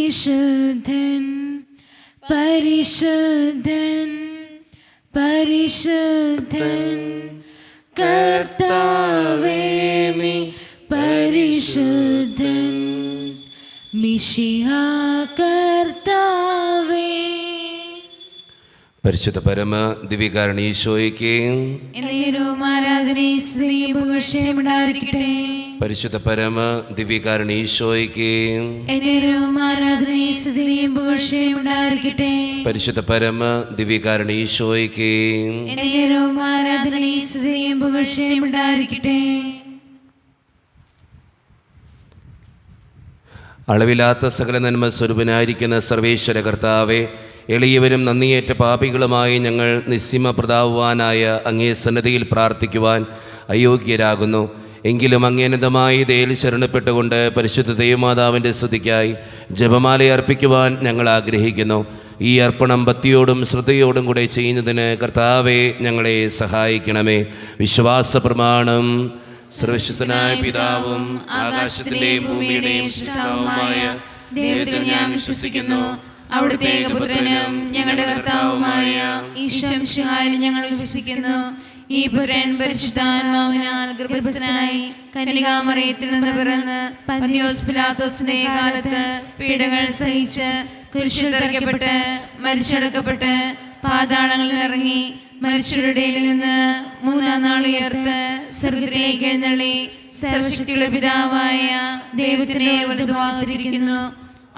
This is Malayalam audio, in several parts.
പരിശുദ്ധൻ പരിശുദ്ധൻ പരിശുദ്ധൻ കർത്താവേ നീ പരിശുദ്ധൻ മിശിഹാ കർത്താവേ. പരിശുദ്ധ പരമ ദിവ്യകാരണ ഈശോയ്ക്ക് ആരാധനയും സ്തുതിയും പുകഴ്ചയും ഉണ്ടായിരിക്കട്ടെ. പരിശുദ്ധ പരമ ദിവ്യകാരണ ഈശോയ്ക്ക് ആരാധനയും സ്തുതിയും പുകഴ്ചയും ഉണ്ടായിരിക്കട്ടെ. പരിശുദ്ധ പരമ ദിവ്യകാരണ ഈശോയ്ക്ക് ആരാധനയും സ്തുതിയും പുകഴ്ചയും ഉണ്ടായിരിക്കട്ടെ. അളവില്ലാത്ത സകല നന്മ സ്വരൂപനായിരിക്കുന്ന സർവേശ്വര കർത്താവെ, എളിയവരും നന്ദിയേറ്റ പാപികളുമായി ഞങ്ങൾ നിസ്സീമപ്രതാവുവാനായ അങ്ങേ സന്നദ്ധിയിൽ പ്രാർത്ഥിക്കുവാൻ അയോഗ്യരാകുന്നു. എങ്കിലും അങ്ങേനതമായി ദയയിൽ ശരണപ്പെട്ടുകൊണ്ട് പരിശുദ്ധ ദൈവമാതാവിൻ്റെ സ്തുതിക്കായി ജപമാല അർപ്പിക്കുവാൻ ഞങ്ങൾ ആഗ്രഹിക്കുന്നു. ഈ അർപ്പണം ഭക്തിയോടും ശ്രദ്ധയോടും കൂടെ ചെയ്യുന്നതിന് കർത്താവെ ഞങ്ങളെ സഹായിക്കണമേ. വിശ്വാസ പ്രമാണം. സർവശക്തനായ പിതാവും ആകാശത്തിന്റെയും ഭൂമിയുടെയും സൃഷ്ടാവുമായ ദൈവത്തിൽ ഞാൻ വിശ്വസിക്കുന്നു. അവിടുത്തെ ഏകപുത്രനും ഞങ്ങളുടെ കർത്താവുമായ ഈശോ മിശിഹായിൽ ഞങ്ങൾ വിശ്വസിക്കുന്നു. ഈ പുത്രൻ പരിശുദ്ധാത്മാവിനാൽ ഗർഭസ്ഥനായി കന്യകാമറിയത്തിൽ നിന്ന് പിറന്ന് പന്തിയോസ് പിലാത്തോസിന്റെ കാലത്ത് പീഡകൾ സഹിച്ച് കുരിശിൽ തറയ്ക്കപ്പെട്ട് മരിച്ചടക്കപ്പെട്ട് പാതാളങ്ങളിൽ ഇറങ്ങി മരിച്ചവരുടെ നിന്ന് മൂന്നാം നാൾ ഉയർത്ത് സ്വർഗ്ഗത്തിലേക്ക് എഴുന്നള്ളി സർവശക്തിയുള്ള പിതാവായ ദൈവത്തിന്റെ വലതുഭാഗത്തിരിക്കുന്നു.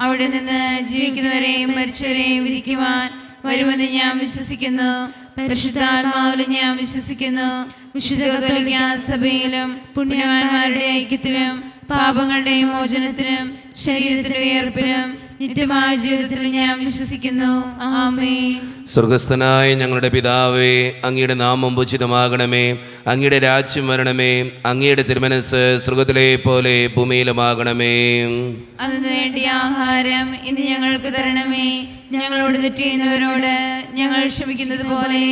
അവിടെ നിന്ന് ജീവിക്കുന്നവരെയും മരിച്ചവരെയും വിധിക്കുവാൻ വരുമെന്ന് ഞാൻ വിശ്വസിക്കുന്നു. പരിശുദ്ധാത്മാവിലും ഞാൻ വിശ്വസിക്കുന്നു. വിശുദ്ധ കത്തോലിക്കാ സഭയിലും പുണ്യവാന്മാരുടെ ഐക്യത്തിലും പാപങ്ങളുടെ മോചനത്തിനും ശരീരത്തിന്റെ ഉയർപ്പിനും നിത്യമായ ജീവിതത്തിൽ ഞാൻ വിശ്വസിക്കുന്നു. ആമേൻ. സ്വർഗസ്ഥനായ ഞങ്ങളുടെ പിതാവേ, അങ്ങയുടെ നാമം പൂജിതമാകണമേ. അങ്ങയുടെ രാജ്യം വരണമേ. അങ്ങയുടെ തിരുമനസ് സ്വർഗത്തിലെ പോലെ ഭൂമിയിലുമാകണമേ. അതിനു വേണ്ടിയ ആഹാരം ഇന്ന് ഞങ്ങൾക്ക് തരണമേ. ഞങ്ങളോട് തെറ്റ് ചെയ്യുന്നവരോട് ഞങ്ങൾ ക്ഷമിക്കുന്നത് പോലെ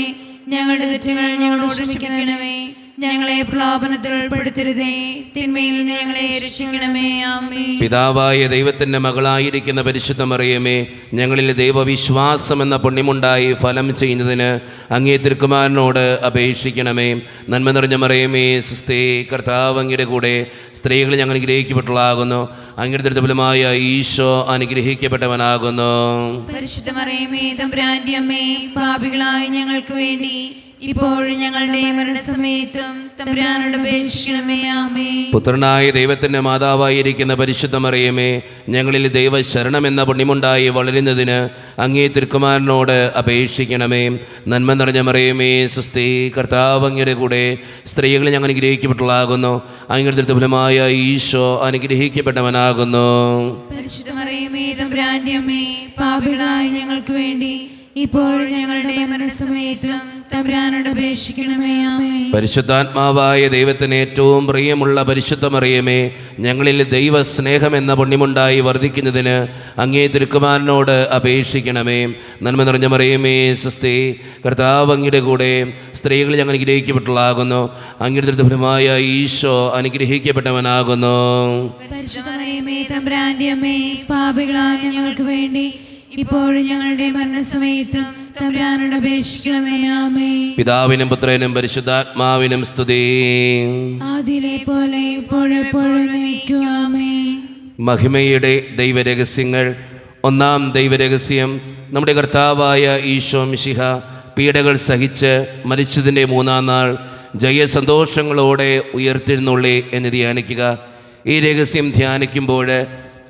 ഞങ്ങളുടെ തെറ്റുകൾ ഞങ്ങളോട് ക്ഷമിക്കണമേ. ഞങ്ങളെ പ്രലോഭനത്തിൽ ഉൾപ്പെടുത്തരുതേ, തിന്മയിൽ നിന്ന് ഞങ്ങളെ രക്ഷിക്കണമേ. ആമേൻ. പിതാവായ ദൈവത്തിന്റെ മകളായിരിക്കുന്ന പരിശുദ്ധ മറിയമേ, ഞങ്ങളിൽ ദൈവവിശ്വാസം എന്ന പുണ്യമുണ്ടായി ഫലം ചെയ്യുന്നതിന് അങ്ങേ തിരുക്കുമാരനോട് അപേക്ഷിക്കണമേ. നന്മ നിറഞ്ഞ മറിയമേ, സുസ്ഥേ, കർത്താവ് അങ്ങയുടെ കൂടെ സ്ത്രീകൾ ഞങ്ങൾ അനുഗ്രഹിക്കപ്പെട്ടതാകുന്നു. അങ്ങയുടെ ദുരിതഫലമായ ഈശോ അനുഗ്രഹിക്കപ്പെട്ടവനാകുന്നു. പരിശുദ്ധ മറിയമേ, തമ്പുരാന്റെ അമ്മേ, പാപികളായ ഞങ്ങൾക്ക് വേണ്ടി ഇപ്പോഴും ഞങ്ങളുടെ മരണസമയത്തും തമ്പുരാനോട് അപേക്ഷിക്കണമേ. ആമേൻ. പുത്രനായ ദൈവത്തിന്റെ മാതാവായിരിക്കുന്ന പരിശുദ്ധ മറിയമേ, ഞങ്ങളിൽ ദൈവശരണം എന്ന പുണ്യമുണ്ടായി വളരുന്നതിന് അങ്ങേ തിരുക്കുമാരനോട് അപേക്ഷിക്കണമേ. നന്മ നിറഞ്ഞ മറിയമേ, സുസ്ഥി, കർത്താവ് അങ്ങയുടെ കൂടെ സ്ത്രീകൾ ഞങ്ങൾ അനുഗ്രഹിക്കപ്പെട്ടതാകുന്നു. അങ്ങയുടെ ദുരിതഫലമായ ഈശോ അനുഗ്രഹിക്കപ്പെട്ടവനാകുന്നു. പരിശുദ്ധ മറിയമേ, തമ്പുരാന്റെ അമ്മേ, പാപികളായ ഞങ്ങൾക്ക് വേണ്ടി ഇപ്പോഴും ഞങ്ങളുടെ മരണസമയത്തും തമ്പുരാനോട് അപേക്ഷിക്കണമേ. ആമേൻ. പരിശുദ്ധാത്മാവായ ദൈവത്തിന് ഏറ്റവും പ്രിയമുള്ള പരിശുദ്ധ മറിയമേ, ഞങ്ങളിൽ ദൈവസ്നേഹം എന്ന പുണ്യമുണ്ടായി വർദ്ധിക്കുന്നതിന് അങ്ങേ തിരുക്കുമാരനോട് അപേക്ഷിക്കണമേ. നന്മ നിറഞ്ഞ മറിയമേ, സുസ്ഥി, കർത്താവ് അങ്ങയുടെ കൂടെ സ്ത്രീകൾ ഞങ്ങൾ അനുഗ്രഹിക്കപ്പെട്ടതാകുന്നു. അങ്ങയുടെ ദുരിതഫലമായ ഈശോ അനുഗ്രഹിക്കപ്പെട്ടവനാകുന്നു. പരിശുദ്ധ മറിയമേ, തമ്പുരാന്റെ അമ്മേ, പാപികളായ ഞങ്ങൾക്ക് വേണ്ടി ഇപ്പോഴും ഞങ്ങളുടെ മരണസമയത്തും തമ്പുരാനോട് അപേക്ഷിക്കണമേ. ആമേൻ. പിതാവിനും പുത്രനും പരിശുദ്ധാത്മാവിനും സ്തുതി. ആദിയിലെ പോലെ ഇപ്പോഴെപ്പോഴും എന്നേക്കും. ആമേൻ. മഹിമയുടെ ദൈവരഹസ്യങ്ങൾ. ഒന്നാം ദൈവരഹസ്യം, നമ്മുടെ കർത്താവായ ഈശോ മിശിഹ പീഡകൾ സഹിച്ച് മരിച്ചതിൻ്റെ മൂന്നാം നാൾ ജയസന്തോഷങ്ങളോടെ ഉയർത്തെഴുന്നള്ളി എന്ന് ധ്യാനിക്കുക. ഈ രഹസ്യം ധ്യാനിക്കുമ്പോൾ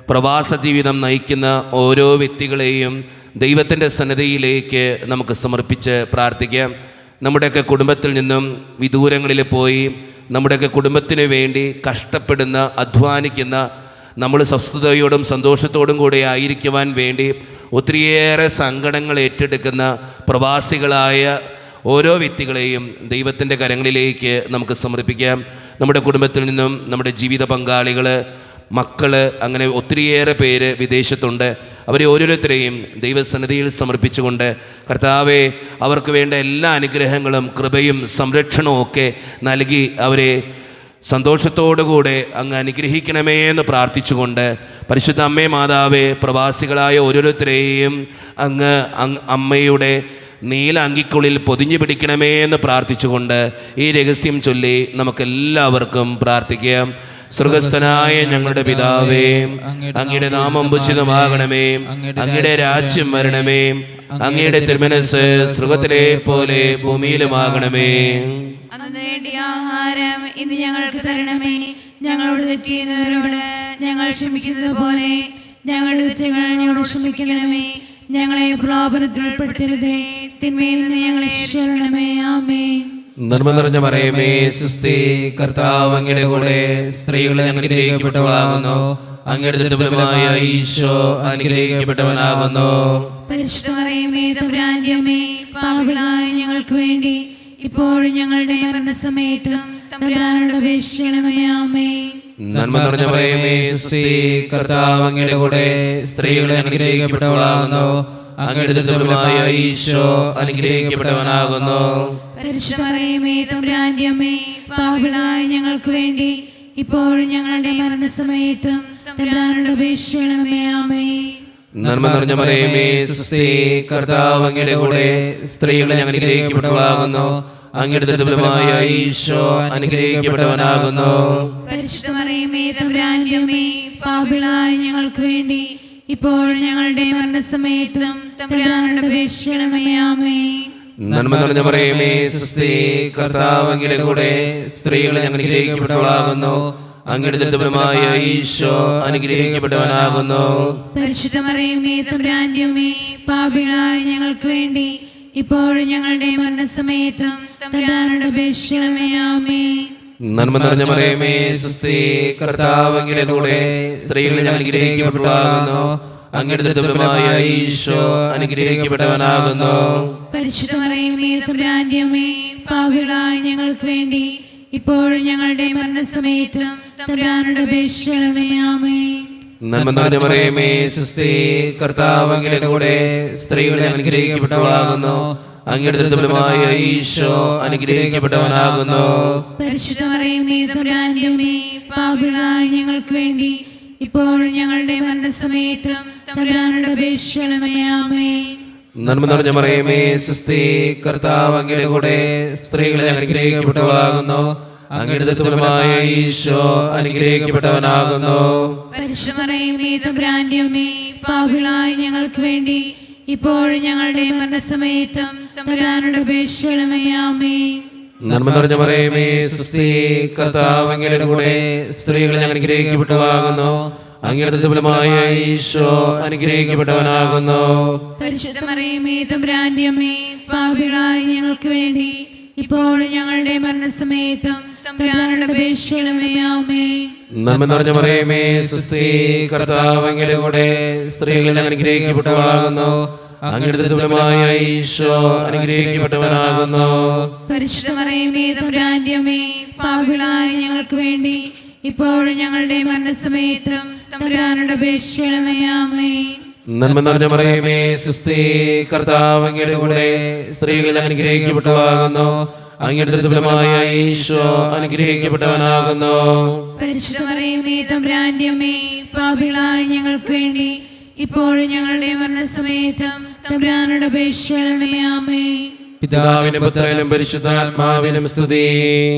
പ്രവാസ ജീവിതം നയിക്കുന്ന ഓരോ വ്യക്തികളെയും ദൈവത്തിൻ്റെ സന്നിധിയിലേക്ക് നമുക്ക് സമർപ്പിച്ച് പ്രാർത്ഥിക്കാം. നമ്മുടെയൊക്കെ കുടുംബത്തിൽ നിന്നും വിദൂരങ്ങളിൽ പോയി നമ്മുടെയൊക്കെ കുടുംബത്തിന് വേണ്ടി കഷ്ടപ്പെടുന്ന, അധ്വാനിക്കുന്ന, നമ്മൾ സ്വസ്ഥതയോടും സന്തോഷത്തോടും കൂടെ ആയിരിക്കുവാൻ വേണ്ടി ഒത്തിരിയേറെ സങ്കടങ്ങൾ ഏറ്റെടുക്കുന്ന പ്രവാസികളായ ഓരോ വ്യക്തികളെയും ദൈവത്തിൻ്റെ കരങ്ങളിലേക്ക് നമുക്ക് സമർപ്പിക്കാം. നമ്മുടെ കുടുംബത്തിൽ നിന്നും നമ്മുടെ ജീവിത പങ്കാളികൾ, മക്കൾ, അങ്ങനെ ഒത്തിരിയേറെ പേര് വിദേശത്തുണ്ട്. അവരെ ഓരോരുത്തരെയും ദൈവസന്നിധിയിൽ സമർപ്പിച്ചുകൊണ്ട് കർത്താവെ അവർക്ക് വേണ്ട എല്ലാ അനുഗ്രഹങ്ങളും കൃപയും സംരക്ഷണവും ഒക്കെ നൽകി അവരെ സന്തോഷത്തോടുകൂടെ അങ്ങ് അനുഗ്രഹിക്കണമേ എന്ന് പ്രാർത്ഥിച്ചുകൊണ്ട് പരിശുദ്ധ അമ്മേ മാതാവേ, പ്രവാസികളായ ഓരോരുത്തരെയും അങ്ങ് അമ്മയുടെ നീല അങ്കിക്കുള്ളിൽ പൊതിഞ്ഞു പിടിക്കണമേ എന്ന് പ്രാർത്ഥിച്ചുകൊണ്ട് ഈ രഹസ്യം ചൊല്ലി നമുക്കെല്ലാവർക്കും പ്രാർത്ഥിക്കാം. സ്വർഗസ്ഥനായ ഞങ്ങളുടെ പിതാവേ, അങ്ങയുടെ നാമം പൂജിതമാകണമേ, അങ്ങയുടെ രാജ്യം വരണമേ, അങ്ങയുടെ തിരുമനസ്സ് സ്വർഗത്തിലെ പോലെ ഭൂമിയിലുമാകണമേ. അന്ന് വേണ്ടിയ ആഹാരം ഇന്ന് ഞങ്ങൾക്ക് തരണമേ. ഞങ്ങളോട് തെറ്റ് ചെയ്യുന്നവരോട് ഞങ്ങൾ ക്ഷമിക്കുന്നത് പോലെ ഞങ്ങളുടെ തെറ്റുകൾ ഞങ്ങളോട് ക്ഷമിക്കണമേ. ഞങ്ങളെ പ്രലോഭനത്തിൽ ഉൾപ്പെടുത്തരുതേ, തിന്മയിൽ നിന്ന് ഞങ്ങളെ രക്ഷിക്കണമേ. ആമേൻ. നന്മ നിറഞ്ഞ മറിയമേ, സുസ്തി, കർത്താവ് അങ്ങയുടെ കൂടെ, സ്ത്രീകൾ അനുഗ്രഹിക്കപ്പെട്ടവളാകുന്നു, അങ്ങയുടെ ദുർബലമായ ഈശോ അനുഗ്രഹിക്കപ്പെട്ടവനാകുന്നു. പരിശുദ്ധ മറിയമേ, തമ്പുരാന്റെ അമ്മേ, പാപികളായ ഞങ്ങൾക്ക് വേണ്ടി ഇപ്പോഴും ഞങ്ങളുടെ മരണസമയത്തും തമ്പുരാനോട് അപേക്ഷിക്കണമേ. ആമേൻ. നന്മ നിറഞ്ഞ മറിയമേ, സുസ്തി, കർത്താവ് അങ്ങയുടെ കൂടെ, സ്ത്രീകൾ അനുഗ്രഹിക്കപ്പെട്ടവളാകുന്നു, അങ്ങയുടെ ദുർബലമായ ഈശോ അനുഗ്രഹിക്കപ്പെട്ടവനാകുന്നു. പരിശുദ്ധ മറിയമേ, തമ്പുരാന്റെ അമ്മേ, പാപികളായ ഞങ്ങൾക്ക് വേണ്ടി ഇപ്പോഴും ഞങ്ങളുടെ മരണസമയത്തും തമ്പുരാനോട് അപേക്ഷിക്കണമേ. ആമേൻ. നന്മ നിറഞ്ഞ മറിയമേ, സുസ്തി, കർത്താവ് അങ്ങയുടെ കൂടെ, സ്ത്രീകൾ അനുഗ്രഹിക്കപ്പെട്ടവളാകുന്നു, അങ്ങയുടെ ദുർബലമായ ഈശോ അനുഗ്രഹിക്കപ്പെട്ടവനാകുന്നു. പരിശുദ്ധ മറിയമേ, തമ്പുരാന്റെ അമ്മേ, പാപികളായ ഞങ്ങൾക്ക് വേണ്ടി ഇപ്പോഴും ഞങ്ങളുടെ മരണസമയത്തും തമ്പുരാനോട് അപേക്ഷിക്കണമേ. ആമേൻ. നന്മ നിറഞ്ഞ മറിയമേ, സുസ്തി, കർത്താവ് അങ്ങയുടെ കൂടെ, സ്ത്രീകൾ അനുഗ്രഹിക്കപ്പെട്ടവളാകുന്നു, അങ്ങയുടെ ദുർബലമായ ഈശോ അനുഗ്രഹിക്കപ്പെട്ടവനാകുന്നു. പരിശുദ്ധ മറിയമേ, തമ്പുരാന്റെ അമ്മേ, പാപികളായ ഞങ്ങൾക്ക് വേണ്ടി ഇപ്പോഴും ഞങ്ങളുടെ മരണസമയത്തും തമ്പുരാനോട് അപേക്ഷിക്കണമേ. ആമേൻ. നന്മ നിറഞ്ഞ മറിയമേ, സുസ്തി, കർത്താവ് അങ്ങയുടെ കൂടെ, സ്ത്രീകൾ അനുഗ്രഹിക്കപ്പെട്ടവളാകുന്നു, അങ്ങയുടെ ദുർബലമായ ഈശോ അനുഗ്രഹിക്കപ്പെട്ടവനാകുന്നു. പരിശുദ്ധ മറിയമേ, തമ്പുരാന്റെ അമ്മേ, പാപികളായ ഞങ്ങൾക്ക് വേണ്ടി ഇപ്പോഴും ഞങ്ങളുടെ മരണസമയത്തും തമ്പുരാനോട് അപേക്ഷിക്കണമേ. ആമേൻ. നന്മ നിറഞ്ഞ മറിയമേ, സുസ്തി, കർത്താവ് അങ്ങയുടെ കൂടെ, സ്ത്രീകൾ അനുഗ്രഹിക്കപ്പെട്ടവളാകുന്നു, അങ്ങയുടെ ദുർബലമായ ഈശോ അനുഗ്രഹിക്കപ്പെട്ടവനാകുന്നു. പരിശുദ്ധ മറിയമേ, തമ്പുരാന്റെ അമ്മേ, പാപികളായ ഞങ്ങൾക്ക് വേണ്ടി ഇപ്പോഴും ഞങ്ങളുടെ മരണസമയത്തും തമ്പുരാനോട് അപേക്ഷിക്കണമേ. ആമേൻ. നന്മ നിറഞ്ഞ മറിയമേ, സുസ്തി, കർത്താവ് അങ്ങയുടെ കൂടെ, സ്ത്രീകൾ അനുഗ്രഹിക്കപ്പെട്ടവളാകുന്നു, അങ്ങയുടെ ദുർബലമായ ഈശോ അനുഗ്രഹിക്കപ്പെട്ടവനാകുന്നു. പരിശുദ്ധ മറിയമേ, തമ്പുരാന്റെ അമ്മേ, പാപികളായ ഞങ്ങൾക്ക് വേണ്ടി ഇപ്പോഴും ഞങ്ങളുടെ മരണസമയത്തും തമ്പുരാനോട് അപേക്ഷിക്കണമേ. ആമേൻ. നന്മ നിറഞ്ഞ മറിയമേ, സുസ്തി, കർത്താവ് അങ്ങയുടെ കൂടെ, സ്ത്രീകൾ അനുഗ്രഹിക്കപ്പെട്ടവളാകുന്നു, അങ്ങയുടെ ദുർബലമായ ഈശോ അനുഗ്രഹിക്കപ്പെട്ടവനാകുന്നു. പരിശുദ്ധ മറിയമേ, തമ്പുരാന്റെ അമ്മേ, പാപികളായ ഞങ്ങൾക്ക് വേണ്ടി ഇപ്പോഴും ഞങ്ങളുടെ മരണസമയത്തും തമ്പുരാനോട് അപേക്ഷിക്കണമേ. ആമേൻ. നന്മ നിറഞ്ഞ മറിയമേ, സുസ്തി, കർത്താവ് അങ്ങയുടെ കൂടെ, സ്ത്രീകൾ അനുഗ്രഹിക്കപ്പെട്ടവളാകുന്നു, അങ്ങയുടെ ദുർബലമായ ഈശോ അനുഗ്രഹിക്കപ്പെട്ടവനാകുന്നു. പരിശുദ്ധ മറിയമേ, തമ്പുരാന്റെ അമ്മേ, പാപികളായ ഞങ്ങൾക്ക് വേണ്ടി ഇപ്പോഴും ഞങ്ങളുടെ മരണസമയത്തും തമ്പുരാനോട് അപേക്ഷിക്കണമേ. ആമേൻ. നന്മ നിറഞ്ഞ മറിയമേ, സുസ്തി, കർത്താവ് അങ്ങയുടെ കൂടെ, സ്ത്രീകൾ അനുഗ്രഹിക്കപ്പെട്ടവളാകുന്നു, അങ്ങയുടെ ദുർബലമായ ഈശോ അനുഗ്രഹിക്കപ്പെട്ടവനാകുന്നു. പരിശുദ്ധ മറിയമേ, തമ്പുരാന്റെ അമ്മേ, പാപികളായ ഞങ്ങൾക്ക് വേണ്ടി ഇപ്പോഴും ഞങ്ങളുടെ മരണസമയത്തും തമ്പുരാനോട് അപേക്ഷിക്കണമേ. ആമേൻ. പിതാവിനും പുത്രനും പരിശുദ്ധാത്മാവിനും സ്തുതി.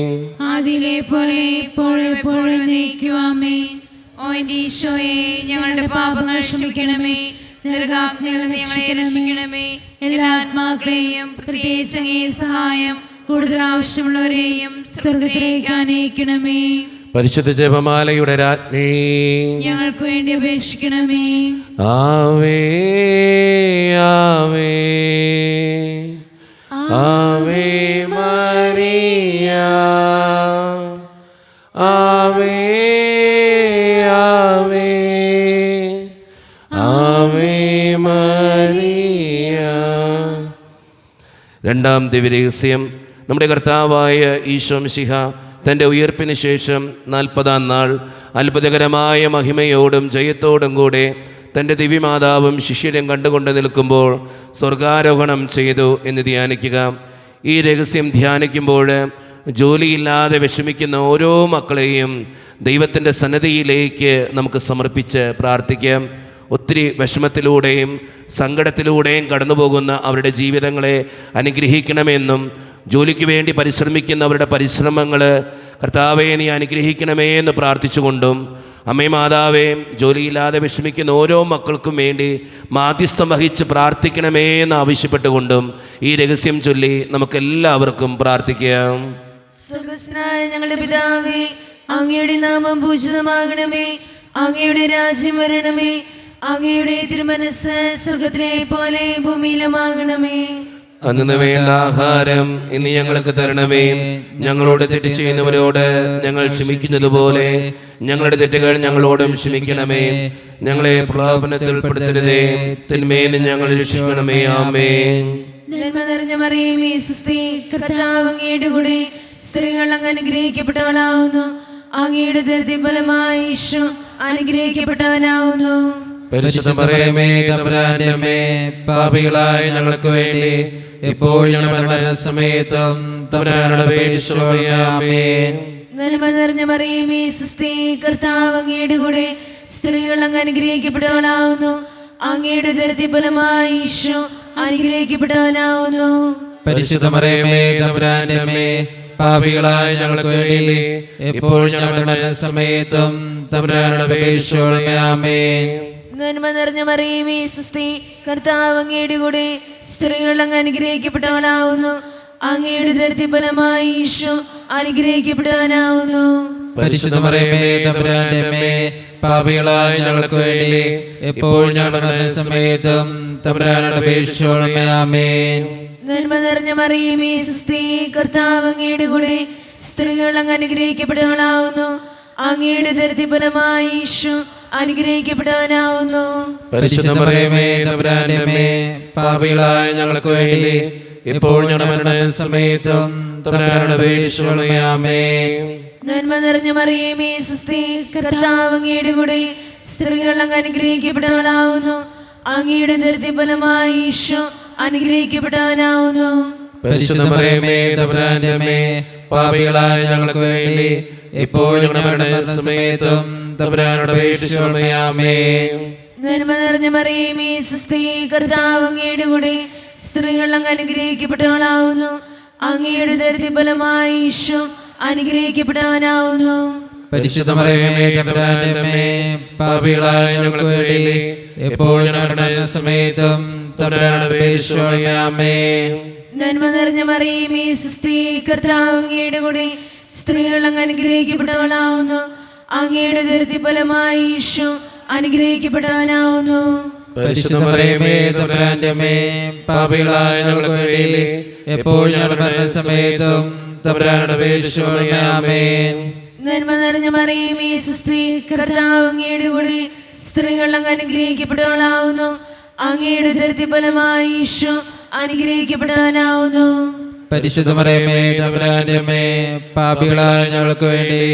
ആദിയിലെ പോലെ ഇപ്പോഴും എപ്പോഴും എന്നേക്കും. ആമേൻ. ഓ എന്റെ ഈശോയെ, ഞങ്ങളുടെ പാപങ്ങൾ ക്ഷമിക്കണമേ, നരകാഗ്നിയിൽ നിന്ന് ഞങ്ങളെ രക്ഷിക്കണമേ. എല്ലാ ആത്മാക്കളെയും പ്രത്യേകിച്ച് അങ്ങേ സഹായം കൂടുതൽ ആവശ്യമുള്ളവരെയും സ്വർഗത്തിലേക്ക് ആനയിക്കണമേ. പരിശുദ്ധ ജപമാലയുടെ രാജ്ഞി, ഞങ്ങൾക്ക് വേണ്ടി അപേക്ഷിക്കണമേ. ആവേ ആവേ ആവേ മരിയ, ആവേ ആവേ ആവേ മരിയ. രണ്ടാം ദിവ്യരഹസ്യം. നമ്മുടെ കർത്താവായ ഈശോ മിശിഹ തൻ്റെ ഉയർപ്പിന് ശേഷം 40-ാം നാൾ അത്ഭുതകരമായ മഹിമയോടും ജയത്തോടും കൂടെ തൻ്റെ ദിവ്യമാതാവും ശിഷ്യരും കണ്ടുകൊണ്ട് നിൽക്കുമ്പോൾ സ്വർഗാരോഹണം ചെയ്തു എന്ന് ധ്യാനിക്കുക. ഈ രഹസ്യം ധ്യാനിക്കുമ്പോൾ ജോലിയില്ലാതെ വിഷമിക്കുന്ന ഓരോ മക്കളെയും ദൈവത്തിൻ്റെ സന്നിധിയിലേക്ക് നമുക്ക് സമർപ്പിച്ച് പ്രാർത്ഥിക്കാം. ഒത്തിരി വിഷമത്തിലൂടെയും സങ്കടത്തിലൂടെയും കടന്നു പോകുന്ന അവരുടെ ജീവിതങ്ങളെ അനുഗ്രഹിക്കണമെന്നും ജോലിക്ക് വേണ്ടി പരിശ്രമിക്കുന്നവരുടെ പരിശ്രമങ്ങൾ കർത്താവേ നീ അനുഗ്രഹിക്കണമേ എന്ന് പ്രാർത്ഥിച്ചുകൊണ്ടും അമ്മേ മാതാവേ ജോലിയില്ലാതെ വിഷമിക്കുന്ന ഓരോ മക്കൾക്കും വേണ്ടി മാധ്യസ്ഥം വഹിച്ച് പ്രാർത്ഥിക്കണമേ എന്ന് ആവശ്യപ്പെട്ടുകൊണ്ടും ഈ രഹസ്യം ചൊല്ലി നമുക്കെല്ലാവർക്കും പ്രാർത്ഥിക്കാം. സ്വർഗ്ഗസ്ഥനായ ഞങ്ങളുടെ പിതാവേ, അങ്ങയുടെ നാമം പൂജിതമാകണമേ, അങ്ങയുടെ രാജ്യം വരണമേ, അങ്ങയുടെ തിരുമനസ്സ് സ്വർഗ്ഗത്തിലെ പോലെ ഭൂമിയിലുമാകണമേ. അന്നു വേണ്ട ആഹാരം ഇന്ന് ഞങ്ങൾക്ക് തരണമേ. ഞങ്ങളോട് തെറ്റ് ചെയ്യുന്നവരോട് ഞങ്ങൾ ക്ഷമിക്കുന്നത് പോലെ ഞങ്ങളുടെ തെറ്റുകൾ ഞങ്ങളോടും ക്ഷമിക്കണമേ. ഞങ്ങളെ പ്രലോഭനത്തിൽ ഉൾപ്പെടുത്തരുതേ, തിന്മയിൽ നിന്ന് ഞങ്ങൾ രക്ഷിക്കണമേ. ആമേൻ. നന്മ നിറഞ്ഞ മറിയമേ സ്വസ്തി, കർത്താവ് അങ്ങയുടെ കൂടെ സ്ത്രീകൾ അങ്ങ് അനുഗ്രഹിക്കപ്പെട്ടവളാവുന്നു. അങ്ങയുടെ ഉദരത്തിൻ ഫലമായി ഈശോ അനുഗ്രഹിക്കപ്പെട്ടവനാവുന്നു. പരിശുദ്ധ മറിയമേ തമ്പുരാന്റെ അമ്മേ, പാപികളായ ഞങ്ങൾക്ക് വേണ്ടി ഇപ്പോൾ ഞങ്ങളുടെ മരണസമയത്തും തമ്പുരാനോട് അപേക്ഷിച്ചുകൊള്ളണമേ. ആമേൻ. നന്മ നിറഞ്ഞ മറിയമേ സ്വസ്തി, കർത്താവ് അങ്ങയുടെ കൂടെ സ്ത്രീകൾ അങ്ങ് അനുഗ്രഹിക്കപ്പെട്ടവളാവുന്നു. അങ്ങയുടെ ഉദരത്തിൻ ഫലമായി ഈശോ അനുഗ്രഹിക്കപ്പെട്ടവനാവുന്നു. പരിശുദ്ധ മറിയമേ തമ്പുരാന്റെ അമ്മേ, പാപികളായ ഞങ്ങൾക്ക് വേണ്ടി ഇപ്പോൾ ഞങ്ങളുടെ മരണസമയത്തും തമ്പുരാനോട് അപേക്ഷിച്ചുകൊള്ളണമേ. ആമേൻ. നന്മ നിറഞ്ഞ മറിയമേ സ്വസ്തി, കർത്താവ് അങ്ങയുടെ കൂടെ സ്ത്രീകൾ അങ്ങ് അനുഗ്രഹിക്കപ്പെട്ടവളാവുന്നു. അങ്ങയുടെ ഉദരത്തിൻ ഫലമായി ഈശോ അനുഗ്രഹിക്കപ്പെട്ടവനാവുന്നു. പരിശുദ്ധ മറിയമേ തമ്പുരാന്റെ അമ്മേ, പാപികളായ ഞങ്ങൾക്ക് വേണ്ടി ഇപ്പോൾ ഞങ്ങളുടെ മരണസമയത്തും തമ്പുരാനോട് അപേക്ഷിച്ചുകൊള്ളണമേ. ആമേൻ. നന്മ നിറഞ്ഞ മറിയമേ സ്വസ്തി, കർത്താവ് അങ്ങയുടെ കൂടെ സ്ത്രീകൾ അങ്ങ് അനുഗ്രഹിക്കപ്പെട്ടവളാവുന്നു. അങ്ങയുടെ ഉദരത്തിൻ ഫലമായി ഈശോ അനുഗ്രഹിക്കപ്പെട്ടവനാവുന്നു. പരിശുദ്ധ മറിയമേ തമ്പുരാന്റെ അമ്മേ, പാപികളായ ഞങ്ങൾക്ക് വേണ്ടി ഇപ്പോൾ ഞങ്ങളുടെ മരണസമയത്തും തമ്പുരാനോട് അപേക്ഷിച്ചുകൊള്ളണമേ. ആമേൻ. നന്മ നിറഞ്ഞ മറിയമേ സ്വസ്തി, കർത്താവ് അങ്ങയുടെ കൂടെ സ്ത്രീകൾ അങ്ങ് അനുഗ്രഹിക്കപ്പെട്ടവളാവുന്നു. അങ്ങയുടെ ഉദരത്തിൻ ഫലമായി ഈശോ അനുഗ്രഹിക്കപ്പെട്ടവനാവുന്നു. പരിശുദ്ധ മറിയമേ തമ്പുരാന്റെ അമ്മേ, പാപികളായ ഞങ്ങൾക്ക് വേണ്ടി ഇപ്പോൾ ഞങ്ങളുടെ മരണസമയത്തും തമ്പുരാനോട് അപേക്ഷിച്ചുകൊള്ളണമേ. ആമേൻ. നന്മ നിറഞ്ഞ മറിയമേ സ്വസ്തി, കർത്താവ് അങ്ങയുടെ കൂടെ സ്ത്രീകൾ അങ്ങ് അനുഗ്രഹിക്കപ്പെട്ടവളാവുന്നു. അങ്ങയുടെ ഉദരത്തിൻ ഫലമായി ഈശോ അനുഗ്രഹിക്കപ്പെട്ടവനാവുന്നു. പരിശുദ്ധ മറിയമേ തമ്പുരാന്റെ അമ്മേ, പാപികളായ ഞങ്ങൾക്ക് വേണ്ടി ഇപ്പോൾ ഞങ്ങളുടെ മരണസമയത്തും തമ്പുരാനോട് അപേക്ഷിച്ചുകൊള്ളണമേ. ആമേൻ. നന്മ നിറഞ്ഞ മറിയമേ സ്വസ്തി, കർത്താവ് അങ്ങയുടെ കൂടെ സ്ത്രീകൾ അങ്ങ് അനുഗ്രഹിക്കപ്പെട്ടവളാവുന്നു. അങ്ങയുടെ ഉദരത്തിൻ ഫലമായി ഈശോ അനുഗ്രഹിക്കപ്പെട്ടവനാവുന്നു. പരിശുദ്ധ മറിയമേ തമ്പുരാന്റെ അമ്മേ, പാപികളായ ഞങ്ങൾക്ക് വേണ്ടി എപ്പോൾ ഞങ്ങളുടെ മരണസമയത്തും തമ്പുരാനോട് അപേക്ഷിച്ചുകൊള്ളണമേ. ആമേൻ. നന്മ നിറഞ്ഞ മറിയമേ സ്വസ്തി, കർത്താവ് അങ്ങയുടെ കൂടെ സ്ത്രീകൾ അങ്ങ് അനുഗ്രഹിക്കപ്പെട്ടവളാവുന്നു. അങ്ങയുടെ ഉദരത്തിൻ ഫലമായി ഈശോ അനുഗ്രഹിക്കപ്പെട്ടവനാവുന്നു. പരിശുദ്ധ മറിയമേ തമ്പുരാന്റെ അമ്മേ, പാപികളായ ഞങ്ങൾക്ക് വേണ്ടി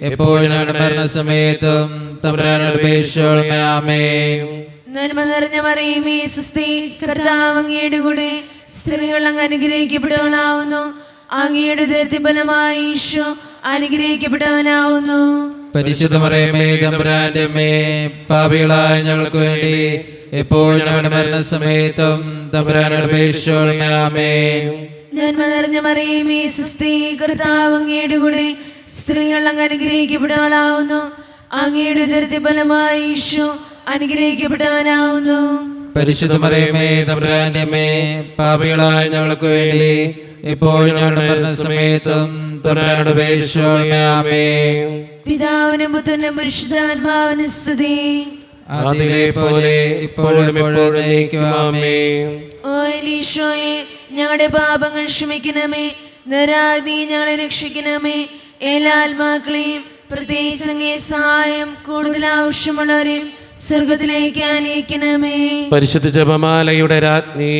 എപ്പോൾ ഞങ്ങളുടെ മരണസമയത്തും തമ്പുരാനോട് അപേക്ഷിച്ചുകൊള്ളണമേ. ആമേൻ. നന്മ നിറഞ്ഞ മറിയമേ സ്വസ്തി, കർത്താവ് അങ്ങയുടെ കൂടെ സ്ത്രീകൾ അങ്ങ് അനുഗ്രഹിക്കപ്പെട്ടവളാവുന്നു. അങ്ങയുടെ ഉദരത്തിൻ ഫലമായി ഈശോ അനുഗ്രഹിക്കപ്പെട്ടവനാവുന്നു. പരിശുദ്ധ മറിയമേ തമ്പുരാന്റെ അമ്മേ, പാപികളായ ഞങ്ങൾക്ക് വേണ്ടി എപ്പോൾ ഞങ്ങളുടെ മരണസമയത്തും തമ്പുരാനോട് അപേക്ഷിച്ചുകൊള്ളണമേ. ആമേൻ. നന്മ നിറഞ്ഞ മറിയമേ സ്വസ്തി, കർത്താവ് അങ്ങയുടെ കൂടെ സ്ത്രീകൾ അങ്ങ് അനുഗ്രഹിക്കപ്പെട്ടവളാവുന്നു. അങ്ങയുടെ ഉദരത്തിൻ ഫലമായി ഈശോ അനുഗ്രഹിക്കപ്പെട്ടവനാവുന്നു. പരിശുദ്ധ മറിയമേ തമ്പുരാന്റെ അമ്മേ, പാപികളായ ഞങ്ങൾക്ക് വേണ്ടി ഇപ്പോൾ ഞങ്ങളുടെ മരണസമയത്തും തമ്പുരാനോട് അപേക്ഷിച്ചുകൊള്ളണമേ. ആമേൻ. പിതാവിനും പുത്രനും പരിശുദ്ധാത്മാവിനും സ്തുതി. അതിലെ പോലെ ഇപ്പോഴും എപ്പോഴും എന്നേക്കും. ആമേൻ. ഓ ഈശോയെ, ഞങ്ങളുടെ പാപങ്ങൾ ക്ഷമിക്കണമേ. നരാഗ്നി ഞങ്ങളെ രക്ഷിക്കണമേ. എല്ലാ ആത്മാക്കളെയും പ്രത്യേകിച്ച് അങ്ങേ സഹായം കൂടുതൽ ആവശ്യമുള്ളവരെയും സ്വർഗത്തിലേക്ക് അനയിക്കണമേ. പരിശുദ്ധ ജപമാലയുടെ രാജ്ഞി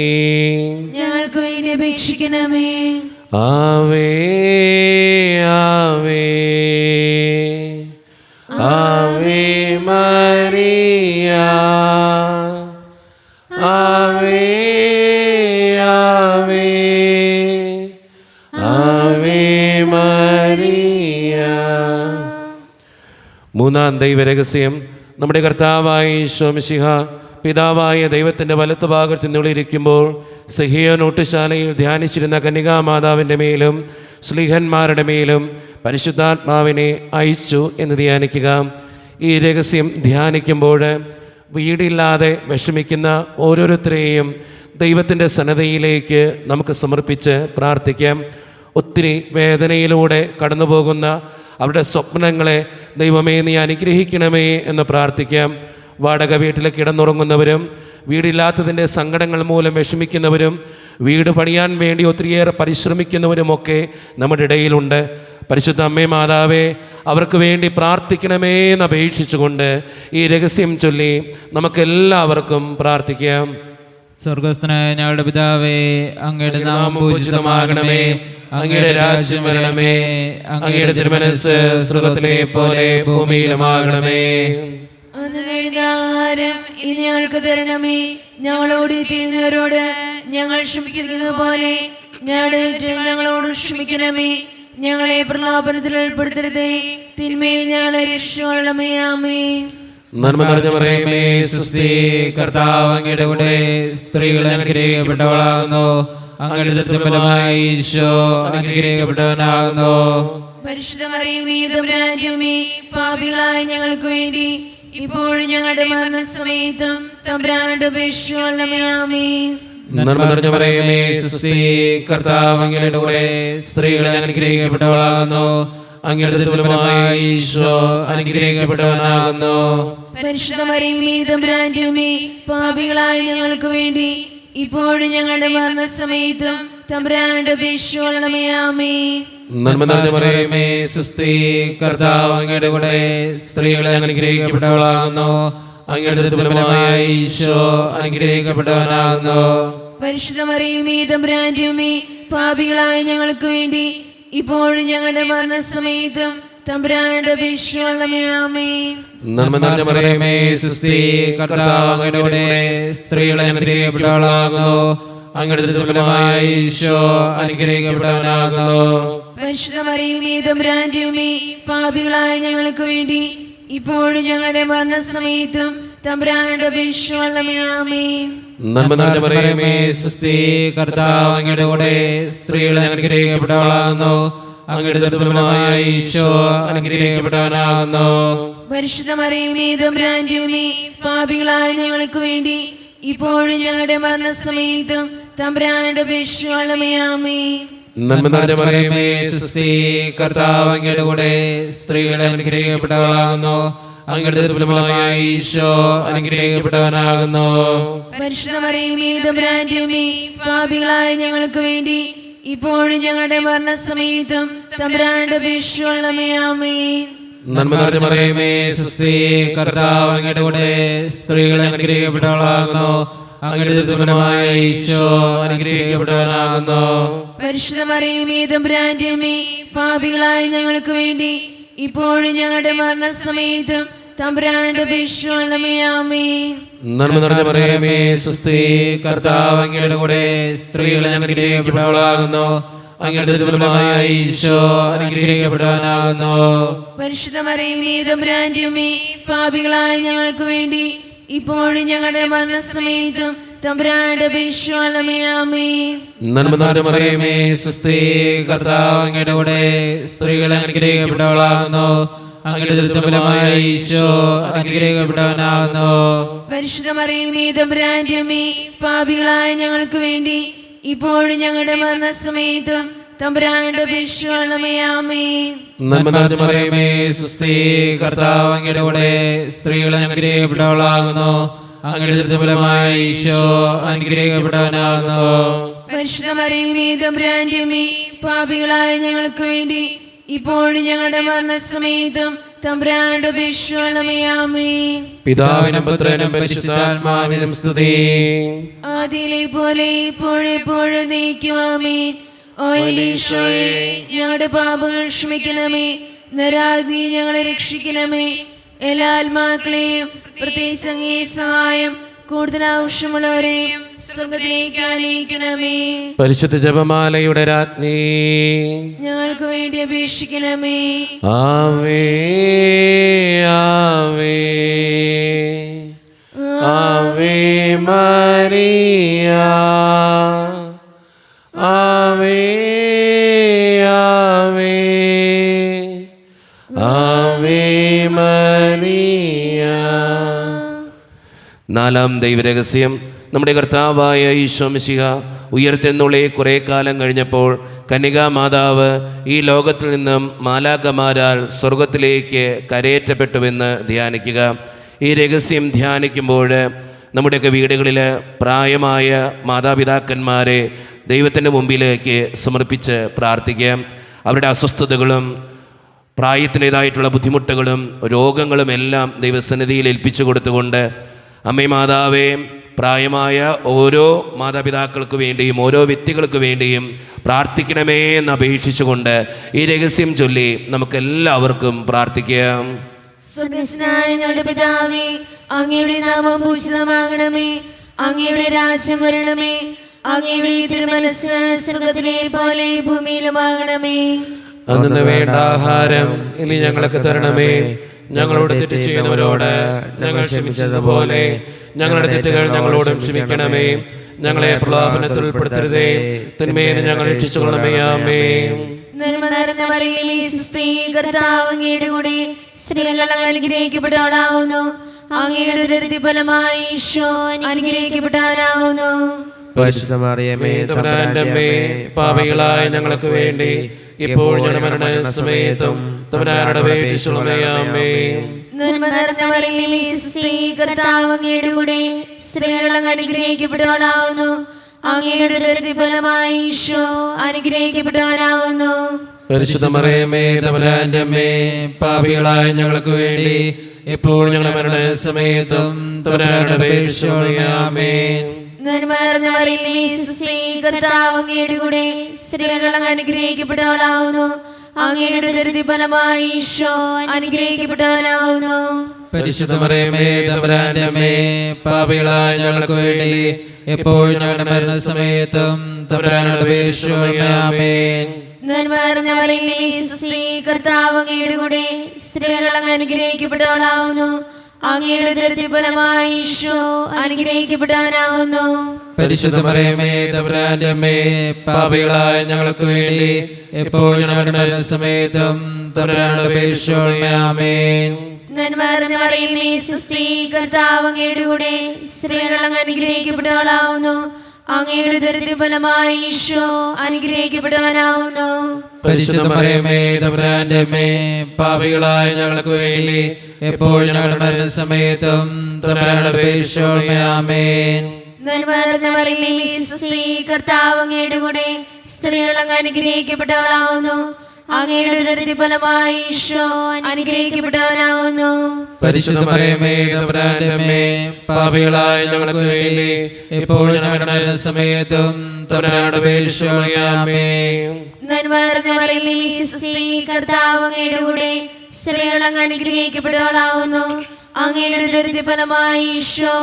ഞങ്ങൾക്ക് വേണ്ടി അപേക്ഷിക്കണമേ. ആവേ ആവേ ആവേ മരിയ ആവേ ആവേ ആവേ മരിയ മൂന്നാം ദൈവരഹസ്യം, നമ്മുടെ കർത്താവായ ഈശോ മിശിഹ പിതാവായ ദൈവത്തിൻ്റെ വലത്തുഭാഗത്ത് നിന്നിരിക്കുമ്പോൾ സഹിയോൻ ഊട്ടുശാലയിൽ ധ്യാനിച്ചിരുന്ന കന്യകാമാതാവിൻ്റെ മേലും ശ്ലീഹന്മാരുടെ മേലും പരിശുദ്ധാത്മാവിനെ അയച്ചു എന്ന് ധ്യാനിക്കുക. ഈ രഹസ്യം ധ്യാനിക്കുമ്പോൾ വീടില്ലാതെ വിഷമിക്കുന്ന ഓരോരുത്തരെയും ദൈവത്തിൻ്റെ സന്നദ്ധയിലേക്ക് നമുക്ക് സമർപ്പിച്ച് പ്രാർത്ഥിക്കാം. ഒത്തിരി വേദനയിലൂടെ കടന്നു പോകുന്ന അവരുടെ സ്വപ്നങ്ങളെ ദൈവമേ നീ അനുഗ്രഹിക്കണമേ എന്ന് പ്രാർത്ഥിക്കാം. വാടക വീട്ടിൽ കിടന്നുറങ്ങുന്നവരും വീടില്ലാത്തതിൻ്റെ സങ്കടങ്ങൾ മൂലം വിഷമിക്കുന്നവരും വീട് പണിയാൻ വേണ്ടി ഒത്തിരിയേറെ പരിശ്രമിക്കുന്നവരുമൊക്കെ നമ്മുടെ ഇടയിലുണ്ട്. പരിശുദ്ധ അമ്മേ മാതാവേ, അവർക്ക് വേണ്ടി പ്രാർത്ഥിക്കണമേ എന്ന് അപേക്ഷിച്ചുകൊണ്ട് ഈ രഹസ്യം ചൊല്ലി നമുക്കെല്ലാവർക്കും പ്രാർത്ഥിക്കാം. സ്വർഗസ്ഥനായ ഞങ്ങളുടെ പിതാവേ, അങ്ങയുടെ നാമം പൂജിതമാകണമേ, അങ്ങയുടെ രാജ്യം വരണമേ, അങ്ങയുടെ തിരുമനസ്സ് സ്വർഗ്ഗത്തിലെ പോലെ ഭൂമിയിലുമാകണമേ. ആഹാരം ഇനി ഞങ്ങൾക്ക് തരണമേ. ഞങ്ങളോട് ചെയ്യുന്നവരോട് ഞങ്ങൾ ക്ഷമിക്കുന്നത് പോലെ ഞങ്ങളോട് ക്ഷമിക്കണമേ. ഞങ്ങളെ പ്രലോഭനത്തിൽ ഉൾപ്പെടുത്തരുതേ, തിന്മയിൽ ഞങ്ങളെ രക്ഷിക്കണമേ. ആമേൻ. നന്മ നിറഞ്ഞ മറിയമേ, സ്വസ്തി, കർത്താവ് അങ്ങയുടെ കൂടെ സ്ത്രീകൾ അനുഗ്രഹിക്കപ്പെട്ടവളാകുന്നു. അങ്ങയുടെ ഫലമായി ഈശോ അനുഗ്രഹിക്കപ്പെട്ടവനാകുന്നു. പരിശുദ്ധ മറിയമേ, തമ്പുരാന്റമ്മേ, പാപികളായ ഞങ്ങൾക്ക് വേണ്ടി ഇപ്പോഴും ഞങ്ങളുടെ മരണസമയത്തും തമ്പുരാനോട് അപേക്ഷിക്കണമേ. ആമേൻ. നന്മ നിറഞ്ഞ മറിയമേ, സ്വസ്തി, കർത്താവ് അങ്ങയുടെ കൂടെ സ്ത്രീകൾ അനുഗ്രഹിക്കപ്പെട്ടവളാകുന്നു. അങ്ങയുടെ ഫലമായി ഈശോ അനുഗ്രഹിക്കപ്പെട്ടവനാകുന്നു. പരിശുദ്ധ മറിയമേ, തമ്പുരാന്റമ്മേ, പാപികളായ ഞങ്ങൾക്ക് വേണ്ടി ഇപ്പോഴും ഞങ്ങളുടെ മരണസമയത്തും തമ്പുരാനോട് അപേക്ഷിക്കണമേ. ആമേൻ. നന്മ നിറഞ്ഞ മറിയമേ, സ്വസ്തി, കർത്താവ് അങ്ങയുടെ കൂടെ സ്ത്രീകൾ അനുഗ്രഹിക്കപ്പെട്ടവളാകുന്നു. അങ്ങയുടെ ഫലമായി ഈശോ അനുഗ്രഹിക്കപ്പെട്ടവനാകുന്നു. പരിശുദ്ധ മറിയമേ, തമ്പുരാന്റമ്മേ, പാപികളായ ഞങ്ങൾക്ക് വേണ്ടി ഇപ്പോഴും ഞങ്ങളുടെ മരണസമയത്തും തമ്പുരാനോട് അപേക്ഷിക്കണമേ. ആമേൻ. നന്മ നിറഞ്ഞ മറിയമേ, സ്വസ്തി, കർത്താവ് അങ്ങയുടെ കൂടെ സ്ത്രീകൾ അനുഗ്രഹിക്കപ്പെട്ടവളാകുന്നു. അങ്ങയുടെ ഫലമായി ഈശോ അനുഗ്രഹിക്കപ്പെട്ടവനാകുന്നു. പരിശുദ്ധ മറിയമേ, തമ്പുരാന്റമ്മേ, പാപികളായ ഞങ്ങൾക്ക് വേണ്ടി ഇപ്പോഴും ഞങ്ങളുടെ മരണസമയത്തും തമ്പുരാനോട് അപേക്ഷിക്കണമേ. ആമേൻ. നന്മ നിറഞ്ഞ മറിയമേ, സ്വസ്തി, കർത്താവ് അങ്ങയുടെ കൂടെ സ്ത്രീകൾ അനുഗ്രഹിക്കപ്പെട്ടവളാകുന്നു. അങ്ങയുടെ ഫലമായി ഈശോ അനുഗ്രഹിക്കപ്പെട്ടവനാകുന്നു. പരിശുദ്ധ മറിയമേ, തമ്പുരാന്റമ്മേ, പാപികളായ ഞങ്ങൾക്ക് വേണ്ടി ഇപ്പോഴും ഞങ്ങളുടെ മരണസമയത്തും തമ്പുരാനോട് അപേക്ഷിക്കണമേ. ആമേൻ. നന്മ നിറഞ്ഞ മറിയമേ, സ്വസ്തി, കർത്താവ് അങ്ങയുടെ കൂടെ സ്ത്രീകൾ അനുഗ്രഹിക്കപ്പെട്ടവളാകുന്നു. അങ്ങയുടെ ഫലമായി ഈശോ അനുഗ്രഹിക്കപ്പെട്ടവനാകുന്നു. പരിശുദ്ധ മറിയമേ, തമ്പുരാന്റമ്മേ, പാപികളായ ഞങ്ങൾക്ക് വേണ്ടി ഇപ്പോഴും ഞങ്ങളുടെ മരണസമയത്തും തമ്പുരാനോട് അപേക്ഷിക്കണമേ. ആമേൻ. നന്മ നിറഞ്ഞ മറിയമേ, സ്വസ്തി, കർത്താവ് അങ്ങയുടെ കൂടെ സ്ത്രീകൾ അനുഗ്രഹിക്കപ്പെട്ടവളാകുന്നു. അങ്ങയുടെ ഫലമായി ഈശോ അനുഗ്രഹിക്കപ്പെട്ടവനാകുന്നു. പരിശുദ്ധ മറിയമേ, തമ്പുരാന്റമ്മേ, പാപികളായ ഞങ്ങൾക്ക് വേണ്ടി ഇപ്പോഴും ഞങ്ങളുടെ മരണസമയത്തും തമ്പുരാനോട് അപേക്ഷിക്കണമേ. ആമേൻ. നന്മ നിറഞ്ഞ മറിയമേ, സ്വസ്തി, കർത്താവ് അങ്ങയുടെ കൂടെ സ്ത്രീകൾ അനുഗ്രഹിക്കപ്പെട്ടവളാകുന്നു. അങ്ങയുടെ ഫലമായി ഈശോ അനുഗ്രഹിക്കപ്പെട്ടവനാകുന്നു. പരിശുദ്ധ മറിയമേ, തമ്പുരാന്റമ്മേ, പാപികളായ ഞങ്ങൾക്ക് വേണ്ടി ഇപ്പോഴും ഞങ്ങളുടെ മരണസമയത്തും തമ്പുരാനോട് അപേക്ഷിക്കണമേ. ആമേൻ. നന്മ നിറഞ്ഞ മറിയമേ, സ്വസ്തി, കർത്താവ് അങ്ങയുടെ കൂടെ സ്ത്രീകൾ അനുഗ്രഹിക്കപ്പെട്ടവളാകുന്നു. അങ്ങയുടെ ഫലമായി ഈശോ അനുഗ്രഹിക്കപ്പെട്ടവനാകുന്നു. പരിശുദ്ധ മറിയമേ, തമ്പുരാന്റമ്മേ, പാപികളായ ഞങ്ങൾക്ക് വേണ്ടി ഇപ്പോഴും ഞങ്ങളുടെ മരണസമയത്തും തമ്പുരാനോട് അപേക്ഷിക്കണമേ. ആമേൻ. നന്മ നിറഞ്ഞ മറിയമേ, സ്വസ്തി, കർത്താവ് അങ്ങയുടെ കൂടെ സ്ത്രീകൾ അനുഗ്രഹിക്കപ്പെട്ടവളാകുന്നു. അങ്ങയുടെ ഫലമായി ഈശോ അനുഗ്രഹിക്കപ്പെട്ടവനാകുന്നു. പരിശുദ്ധ മറിയമേ, തമ്പുരാന്റമ്മേ, പാപികളായ ഞങ്ങൾക്ക് വേണ്ടി ഇപ്പോഴും ഞങ്ങളുടെ മരണസമയത്തും തമ്പുരാനോട് അപേക്ഷിക്കണമേ. ആമേൻ. പിതാവിനും പുത്രനും പരിശുദ്ധാത്മാവിനും സ്തുതി. ആദിയിലെ പോലെ ഇപ്പോഴെപ്പോഴും നീക്കും. ആമേൻ. ഓ ഈശോയെ, ഞങ്ങളുടെ പാപങ്ങൾ ക്ഷമിക്കണമേ, നരാഗ്നി ഞങ്ങളെ രക്ഷിക്കണമേ. എല്ലാ ആത്മാക്കളെയും പ്രത്യേകിച്ച് അങ്ങേ സഹായം കൂടുതൽ ആവശ്യമുള്ളവരെയും സ്വർഗ്ഗത്തിലേക്ക് ആനയിക്കണമേ. പരിശുദ്ധ ജപമാലയുടെ രാജ്ഞി, ഞങ്ങൾക്ക് വേണ്ടി അപേക്ഷിക്കണമേ. ആവേ ആവേ ആവേ മരിയ, ആവേ ആവേ ആവേ മരിയ. നാലാം ദൈവരഹസ്യം, നമ്മുടെ കർത്താവായ ഈശോ മിശിഹ ഉയർത്തെന്നുള്ള കുറേ കാലം കഴിഞ്ഞപ്പോൾ കന്യകാമാതാവ് ഈ ലോകത്തിൽ നിന്നും മാലാഖമാരാൽ സ്വർഗത്തിലേക്ക് കരയേറ്റപ്പെട്ടുവെന്ന് ധ്യാനിക്കുക. ഈ രഹസ്യം ധ്യാനിക്കുമ്പോൾ നമ്മുടെയൊക്കെ വീടുകളിൽ പ്രായമായ മാതാപിതാക്കന്മാരെ ദൈവത്തിൻ്റെ മുമ്പിലേക്ക് സമർപ്പിച്ച് പ്രാർത്ഥിക്കുക. അവരുടെ അസ്വസ്ഥതകളും പ്രായത്തിൻ്റേതായിട്ടുള്ള ബുദ്ധിമുട്ടുകളും രോഗങ്ങളും എല്ലാം ദൈവസന്നിധിയിൽ ഏൽപ്പിച്ചു കൊടുത്തുകൊണ്ട്, അമ്മേ മാതാവേ, പ്രായമായ ഓരോ മാതാപിതാക്കൾക്ക് വേണ്ടിയും ഓരോ വ്യക്തികൾക്ക് വേണ്ടിയും പ്രാർത്ഥിക്കണമേ എന്ന് അപേക്ഷിച്ചുകൊണ്ട് ഈ രഹസ്യം ചൊല്ലി നമുക്കെല്ലാവർക്കും പ്രാർത്ഥിക്കാം. സ്വർഗ്ഗസ്ഥനായ ഞങ്ങളുടെ പിതാവേ, അങ്ങയുടെ നാമം പൂജിതമാകണമേ. അങ്ങയുടെ രാജ്യം വരണമേ. അങ്ങയുടെ തിരുമനസ്സ് സ്വർഗ്ഗത്തിലെ പോലെ ഭൂമിയിലുമാകണമേ. അന്ന് വേണ്ട ആഹാരം ഇനി ഞങ്ങൾക്ക് തരണമേ. ഞങ്ങളോട് തെറ്റ് ചെയ്യുന്നവരോട് ഞങ്ങൾ ക്ഷമിച്ചതുപോലെ ഞങ്ങളുടെ തെറ്റുകൾ ഞങ്ങളോടും ക്ഷമിക്കണമേ. ഞങ്ങളെ പ്രലോഭനത്തിൽ ഉൾപ്പെടുത്തരുതേ, തിന്മയിൽ ഞങ്ങൾ രക്ഷിച്ചുകൊള്ളണമേ. ആമേൻ. നന്മ നിറഞ്ഞ മറിയമേ, സ്വസ്തി, കർത്താവ് അങ്ങയുടെ കൂടെ സ്ത്രീകൾ അനുഗ്രഹിക്കപ്പെട്ടവളാവുന്നു. അങ്ങയുടെ ഉദരത്തിൻ ഫലമായി ഈശോ അനുഗ്രഹിക്കപ്പെട്ടവനാവുന്നു. പരിശുദ്ധ മറിയമേ, തമ്പുരാന്റെ അമ്മേ, പാപികളായ ഞങ്ങൾക്ക് വേണ്ടി ഇപ്പോൾ ഞങ്ങളുടെ മരണസമയത്തും തമ്പുരാനോട് അപേക്ഷിച്ചുകൊള്ളണമേ. ആമേൻ. നന്മ നിറഞ്ഞ മറിയമേ, സ്വസ്തി, കർത്താവ് അങ്ങയുടെ കൂടെ സ്ത്രീകൾ അനുഗ്രഹിക്കപ്പെട്ടവളാവുന്നു. അങ്ങയുടെ ഉദരത്തിൻ ഫലമായി ഈശോ അനുഗ്രഹിക്കപ്പെട്ടവനാവുന്നു. പരിശുദ്ധ മറിയമേ, തമ്പുരാന്റെ അമ്മേ, പാപികളായ ഞങ്ങൾക്ക് വേണ്ടി ഇപ്പോൾ ഞങ്ങളുടെ മരണസമയത്തും തമ്പുരാനോട് അപേക്ഷിച്ചുകൊള്ളണമേ. ആമേൻ. നന്മ നിറഞ്ഞ മറിയമേ, സ്വസ്തി, കർത്താവ് അങ്ങയുടെ കൂടെ സ്ത്രീകൾ അനുഗ്രഹിക്കപ്പെട്ടവളാവുന്നു. അങ്ങയുടെ ഉദരത്തിൻ ഫലമായി ഈശോ അനുഗ്രഹിക്കപ്പെട്ടവനാവുന്നു. പരിശുദ്ധ മറിയമേ, തമ്പുരാന്റെ അമ്മേ, പാപികളായ ഞങ്ങൾക്ക് വേണ്ടി ഇപ്പോൾ ഞങ്ങളുടെ മരണസമയത്തും തമ്പുരാനോട് അപേക്ഷിച്ചുകൊള്ളണമേ. ആമേൻ. നന്മ നിറഞ്ഞ മറിയമേ, സ്വസ്തി, കർത്താവ് അങ്ങയുടെ കൂടെ സ്ത്രീകൾ അനുഗ്രഹിക്കപ്പെട്ടവളാവുന്നു. അങ്ങയുടെ ഉദരത്തിൻ ഫലമായി ഈശോ അനുഗ്രഹിക്കപ്പെട്ടവനാവുന്നു. പരിശുദ്ധ മറിയമേ, തമ്പുരാന്റെ അമ്മേ, പാപികളായ ഞങ്ങൾക്ക് വേണ്ടി ഇപ്പോൾ ഞങ്ങളുടെ മരണസമയത്തും തമ്പുരാനോട് അപേക്ഷിച്ചുകൊള്ളണമേ. ആമേൻ. നന്മ നിറഞ്ഞ മറിയമേ, സ്വസ്തി, കർത്താവ് അങ്ങയുടെ കൂടെ സ്ത്രീകൾ അനുഗ്രഹിക്കപ്പെട്ടവളാവുന്നു. അങ്ങയുടെ ഉദരത്തിൻ ഫലമായി ഈശോ അനുഗ്രഹിക്കപ്പെട്ടവനാവുന്നു. പരിശുദ്ധ മറിയമേ, തമ്പുരാന്റെ അമ്മേ, പാപികളായ ഞങ്ങൾക്ക് വേണ്ടി ഇപ്പോൾ ഞങ്ങളുടെ മരണസമയത്തും തമ്പുരാനോട് അപേക്ഷിച്ചുകൊള്ളണമേ. ആമേൻ. നന്മ നിറഞ്ഞ മറിയമേ, സ്വസ്തി, കർത്താവ് അങ്ങയുടെ കൂടെ സ്ത്രീകൾ അനുഗ്രഹിക്കപ്പെട്ടവളാവുന്നു. അങ്ങയുടെ ഉദരത്തിൻ ഫലമായി ഈശോ അനുഗ്രഹിക്കപ്പെട്ടവനാവുന്നു. പരിശുദ്ധ മറിയമേ, തമ്പുരാന്റെ അമ്മേ, പാപികളായ ഞങ്ങൾക്ക് വേണ്ടി ഇപ്പോൾ ഞങ്ങളുടെ മരണസമയത്തും തമ്പുരാനോട് അപേക്ഷിച്ചുകൊള്ളണമേ. ആമേൻ. നന്മ നിറഞ്ഞ മറിയമേ, സ്വസ്തി, കർത്താവ് അങ്ങയുടെ കൂടെ സ്ത്രീകൾ അനുഗ്രഹിക്കപ്പെട്ടവളാവുന്നു. അങ്ങയുടെ ഉദരത്തിൻ ഫലമായി ഈശോ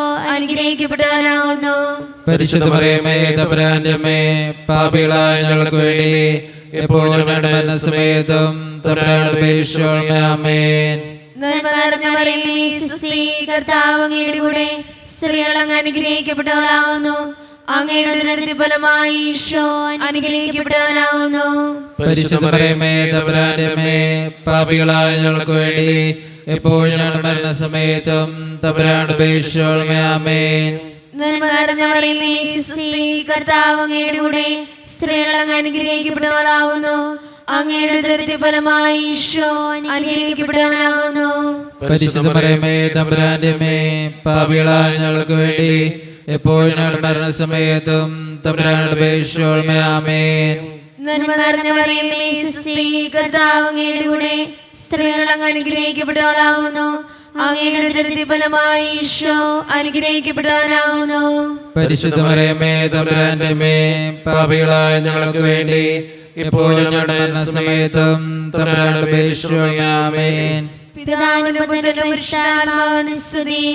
അനുഗ്രഹിക്കപ്പെട്ടവനാവുന്നു. പരിശുദ്ധ മറിയമേ, തമ്പുരാന്റെ അമ്മേ, പാപികളായ ഞങ്ങൾക്ക് വേണ്ടി ഇപ്പോൾ ഞങ്ങളുടെ മരണസമയത്തും തമ്പുരാനോട് അപേക്ഷിച്ചുകൊള്ളണമേ. ആമേൻ. നന്മ നിറഞ്ഞ മറിയമേ, സ്വസ്തി, കർത്താവ് അങ്ങയുടെ കൂടെ സ്ത്രീകൾ അനുഗ്രഹിക്കപ്പെട്ടവളാവുന്നു. അങ്ങയുടെ ഉദരത്തിൻ ഫലമായി ഈശോ അനുഗ്രഹിക്കപ്പെട്ടവനാവുന്നു. പരിശുദ്ധ മറിയമേ, തമ്പുരാന്റെ അമ്മേ, പാപികളായ ഞങ്ങൾക്ക് വേണ്ടി ഇപ്പോൾ ഞങ്ങളുടെ മരണസമയത്തും തമ്പുരാനോട് അപേക്ഷിച്ചുകൊള്ളണമേ. ആമേൻ. നന്മ നിറഞ്ഞ മറിയമേ, സ്വസ്തി, കർത്താവ് അങ്ങയുടെ കൂടെ സ്ത്രീകൾ അനുഗ്രഹിക്കപ്പെട്ടവളാവുന്നു. അങ്ങയുടെ ഉദരത്തിൻ ഫലമായി ഈശോ അനുഗ്രഹിക്കപ്പെട്ടവനാവുന്നു. പരിശുദ്ധ മറിയമേ, തമ്പുരാന്റെ അമ്മേ, പാപികളായ ഞങ്ങൾക്ക് വേണ്ടി ഇപ്പോൾ ഞങ്ങളുടെ മരണസമയത്തും തമ്പുരാനോട് അപേക്ഷിച്ചുകൊള്ളണമേ. ആമേൻ. നന്മ നിറഞ്ഞ മറിയമേ, സ്വസ്തി, കർത്താവ് അങ്ങയുടെ കൂടെ സ്ത്രീകൾ അനുഗ്രഹിക്കപ്പെട്ടവളാവുന്നു. അങ്ങയുടെ ഉദരത്തിൻ ഫലമായി ഈശോ അനുഗ്രഹിക്കപ്പെട്ടവനാവുന്നു. പരിശുദ്ധ മറിയമേ, തമ്പുരാന്റെ അമ്മേ, പാപികളായ ഞങ്ങൾക്ക് വേണ്ടി ഇപ്പോൾ ഞങ്ങളുടെ മരണസമയത്തും തമ്പുരാനോട് അപേക്ഷിച്ചുകൊള്ളണമേ. ആമേൻ. പിതാവിനും പുത്രനും പരിശുദ്ധാത്മാവിനും സ്തുതി.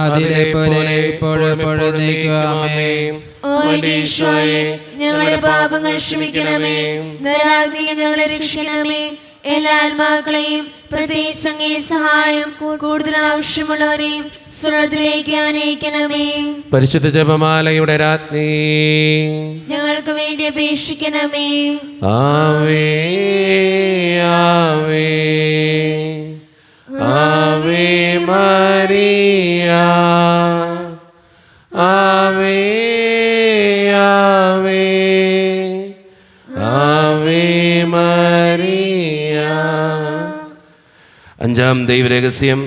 അതിലെ പോലെ ഇപ്പോഴെപ്പോഴും നീക്കുവാമേ. ഓ എന്റെ ഈശോയെ, ഞങ്ങളുടെ പാപങ്ങൾ ക്ഷമിക്കണമേ. നരകാഗ്നിയിൽ ഞങ്ങളെ രക്ഷിക്കണമേ. എല്ലാ ആത്മാക്കളെയും പ്രത്യേകിച്ച് അങ്ങേ സഹായം കൂടുതൽ ആവശ്യമുള്ളവരെയും സ്വർഗ്ഗത്തിലേക്ക് ആനയിക്കണമേ. പരിശുദ്ധ ജപമാലയുടെ രാജ്ഞി, ഞങ്ങൾക്ക് വേണ്ടി അപേക്ഷിക്കണമേ. ആവേ ആവേ ആവേ മരിയ, ആവേ ആവേ ആവേ മരിയ. അഞ്ചാം ദൈവരഹസ്യം.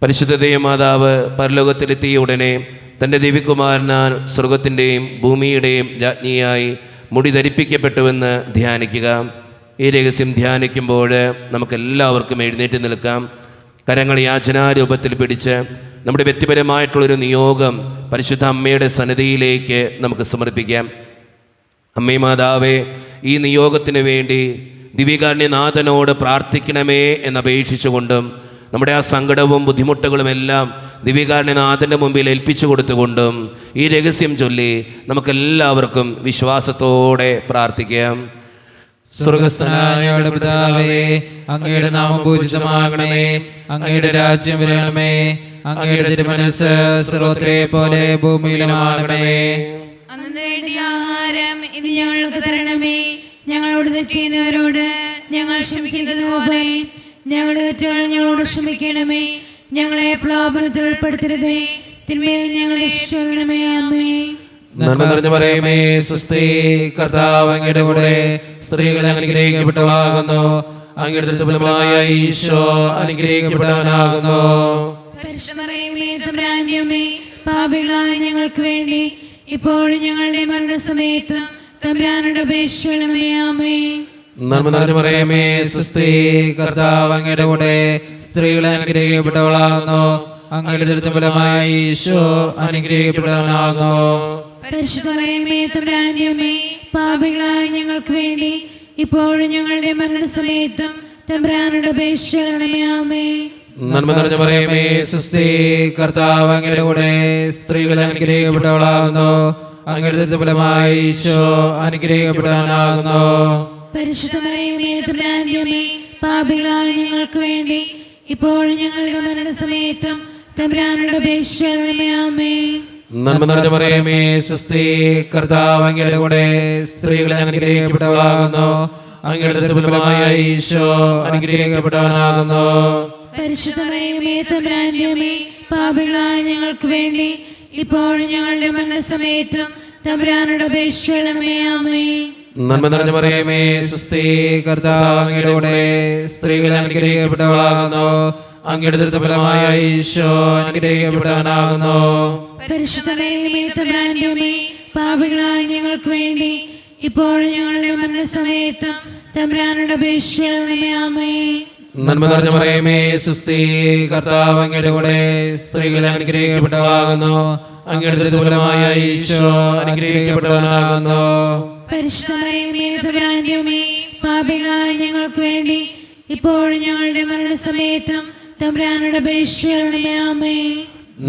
പരിശുദ്ധ ദൈവമാതാവ് പരലോകത്തിലെത്തിയ ഉടനെ തൻ്റെ ദിവ്യകുമാരനാൽ സ്വർഗത്തിൻ്റെയും ഭൂമിയുടെയും രാജ്ഞിയായി മുടി ധരിപ്പിക്കപ്പെട്ടുവെന്ന് ധ്യാനിക്കുക. ഈ രഹസ്യം ധ്യാനിക്കുമ്പോൾ നമുക്കെല്ലാവർക്കും എഴുന്നേറ്റ് നിൽക്കാം. കരങ്ങൾ യാചനാരൂപത്തിൽ പിടിച്ച് നമ്മുടെ വ്യക്തിപരമായിട്ടുള്ളൊരു നിയോഗം പരിശുദ്ധ അമ്മയുടെ സന്നിധിയിലേക്ക് നമുക്ക് സമർപ്പിക്കാം. അമ്മേ മാതാവേ, ഈ നിയോഗത്തിന് വേണ്ടി ദിവ്യകാരുണ്യനാഥനോട് പ്രാർത്ഥിക്കണമേ എന്നപേക്ഷിച്ചുകൊണ്ടും നമ്മുടെ ആ സങ്കടവും ബുദ്ധിമുട്ടുകളും എല്ലാം ദിവ്യകാരുണ്യനാഥൻ്റെ മുമ്പിൽ ഏൽപ്പിച്ചു കൊടുത്തുകൊണ്ടും ഈ രഹസ്യം ചൊല്ലി നമുക്കെല്ലാവർക്കും വിശ്വാസത്തോടെ പ്രാർത്ഥിക്കാം. സ്വർഗസ്ഥനായ ഞങ്ങളുടെ പിതാവേ, അങ്ങയുടെ നാമം പൂജിതമാകണമേ. അങ്ങയുടെ രാജ്യം വരണമേ. അങ്ങയുടെ തിരുമനസ്സ് സ്രോതരെ പോലെ ഭൂമിയിലുമാകണമേ. അന്ന് വേണ്ടിയ ആഹാരം ഇന്ന് ഞങ്ങൾക്ക് തരണമേ. ഞങ്ങളോട് തെറ്റിയുന്നവരോട് ഞങ്ങൾ ക്ഷമിക്കുന്നത് പോലെ ഞങ്ങളുടെ തെറ്റുകൾ ഞങ്ങളോട് ക്ഷമിക്കണമേ. ഞങ്ങളെ പ്രലോഭനത്തിൽ ഉൾപ്പെടുത്തരുതേ, തിന്മയിൽ ഞങ്ങളെ രക്ഷിക്കണമേ. ആമേൻ. നന്മ നിറഞ്ഞ മറിയമേ, സ്വസ്തി, കർത്താവ് അങ്ങയുടെ കൂടെ സ്ത്രീകൾ അനുഗ്രഹിക്കപ്പെട്ടവളാകുന്നു. അങ്ങയുടെ ഫലമായ ഈശോ അനുഗ്രഹിക്കപ്പെട്ടവനാകുന്നു. പരിശുദ്ധ മറിയമേ, തമ്പുരാന്റെ അമ്മേ, പാപികളായ ഞങ്ങൾക്ക് വേണ്ടി ഇപ്പോഴും ഞങ്ങളുടെ മരണസമയത്ത് തമ്പുരാനോട് അപേക്ഷിക്കണമേ. ആമേൻ. നന്മ നിറഞ്ഞ മറിയമേ, സ്വസ്തി, കർത്താവ് അങ്ങയുടെ കൂടെ സ്ത്രീകൾ അനുഗ്രഹിക്കപ്പെട്ടവളാകുന്നു. അങ്ങയുടെ ഫലമായ ഈശോ അനുഗ്രഹിക്കപ്പെട്ടവനാകുന്നു. പരിശുദ്ധ മറിയമേ, തമ്പുരാന്റെ അമ്മേ, പാപികളായ ഞങ്ങൾക്ക് വേണ്ടി ഇപ്പോഴും ഞങ്ങളുടെ മരണസമയത്തും തമ്പുരാനോട് അപേക്ഷിക്കണമേ. ആമേൻ. നന്മ നിറഞ്ഞ മറിയമേ, സ്വസ്തി, കർത്താവ് അങ്ങയുടെ കൂടെ സ്ത്രീകൾ അനുഗ്രഹിക്കപ്പെട്ടവളാകുന്നു. അങ്ങയുടെ ഫലമായ ഈശോ അനുഗ്രഹിക്കപ്പെട്ടവനാകുന്നു. പരിശുദ്ധ മറിയമേ, തമ്പുരാന്റെ അമ്മേ, പാപികളായ ഞങ്ങൾക്ക് വേണ്ടി ഇപ്പോഴും ഞങ്ങളുടെ മരണസമയത്തും തമ്പുരാനോട് അപേക്ഷിക്കണമേ. ആമേൻ. നന്മ നിറഞ്ഞ മറിയമേ, സ്വസ്തി, കർത്താവ് അങ്ങയുടെ കൂടെ സ്ത്രീകൾ അനുഗ്രഹിക്കപ്പെട്ടവളാകുന്നു. അങ്ങയുടെ ഫലമായ ഈശോ അനുഗ്രഹിക്കപ്പെട്ടവനാകുന്നു. പരിശുദ്ധ മറിയമേ, തമ്പുരാന്റെ അമ്മേ, പാപികളായ ഞങ്ങൾക്ക് വേണ്ടി ഇപ്പോഴും ഞങ്ങളുടെ മരണസമയത്തും തമ്പുരാനോട് അപേക്ഷിക്കണമേ. ആമേൻ. നന്മ നിറഞ്ഞ മറിയമേ, സ്വസ്തി, കർത്താവ് അങ്ങയുടെ കൂടെ സ്ത്രീകൾ അനുഗ്രഹിക്കപ്പെട്ടവളാകുന്നു. അങ്ങയുടെ ഫലമായ ഈശോ അനുഗ്രഹിക്കപ്പെട്ടവനാകുന്നു. പരിശുദ്ധ മറിയമേ, തമ്പുരാന്റെ അമ്മേ, പാപികളായ ഞങ്ങൾക്ക് വേണ്ടി ഇപ്പോഴും ഞങ്ങളുടെ മരണസമയത്തും തമ്പുരാനോട് അപേക്ഷിക്കണമേ. ആമേൻ. നന്മ നിറഞ്ഞ മറിയമേ, സ്വസ്തി, കർത്താവ് അങ്ങയുടെ കൂടെ സ്ത്രീകൾ അനുഗ്രഹിക്കപ്പെട്ടവളാകുന്നു. അങ്ങയുടെ ഫലമായ ഈശോ അനുഗ്രഹിക്കപ്പെട്ടവനാകുന്നു. പരിശുദ്ധ മറിയമേ, തമ്പുരാന്റെ അമ്മേ, പാപികളായ ഞങ്ങൾക്ക് വേണ്ടി ഇപ്പോഴും ഞങ്ങളുടെ മരണസമയത്തും തമ്പുരാനോട് അപേക്ഷിക്കണമേ. ആമേൻ.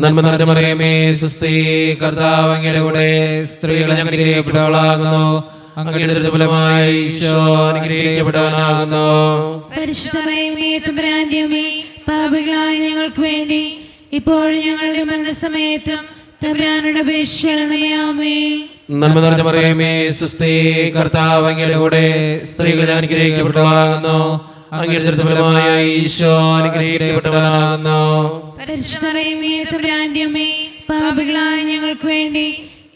നന്മ നിറഞ്ഞ മറിയമേ, സ്വസ്തി, കർത്താവ് അങ്ങയുടെ കൂടെ സ്ത്രീകൾ അനുഗ്രഹിക്കപ്പെട്ടവളാകുന്നു. അങ്ങയുടെ ഫലമായ ഈശോ അനുഗ്രഹിക്കപ്പെട്ടവനാകുന്നു. പരിശുദ്ധ മറിയമേ, തമ്പുരാന്റെ അമ്മേ, പാപികളായ ഞങ്ങൾക്ക് വേണ്ടി ഇപ്പോഴും ഞങ്ങളുടെ മരണസമയത്തും തമ്പുരാനോട് അപേക്ഷിക്കണമേ. ആമേൻ. നന്മ നിറഞ്ഞ മറിയമേ, സ്വസ്തി, കർത്താവ് അങ്ങയുടെ കൂടെ സ്ത്രീകൾ അനുഗ്രഹിക്കപ്പെട്ടവളാകുന്നു. അങ്ങയുടെ ഫലമായ ഈശോ അനുഗ്രഹിക്കപ്പെട്ടവനാകുന്നു. പരിശുദ്ധ മറിയമേ, തമ്പുരാന്റെ അമ്മേ, പാപികളായ ഞങ്ങൾക്ക് വേണ്ടി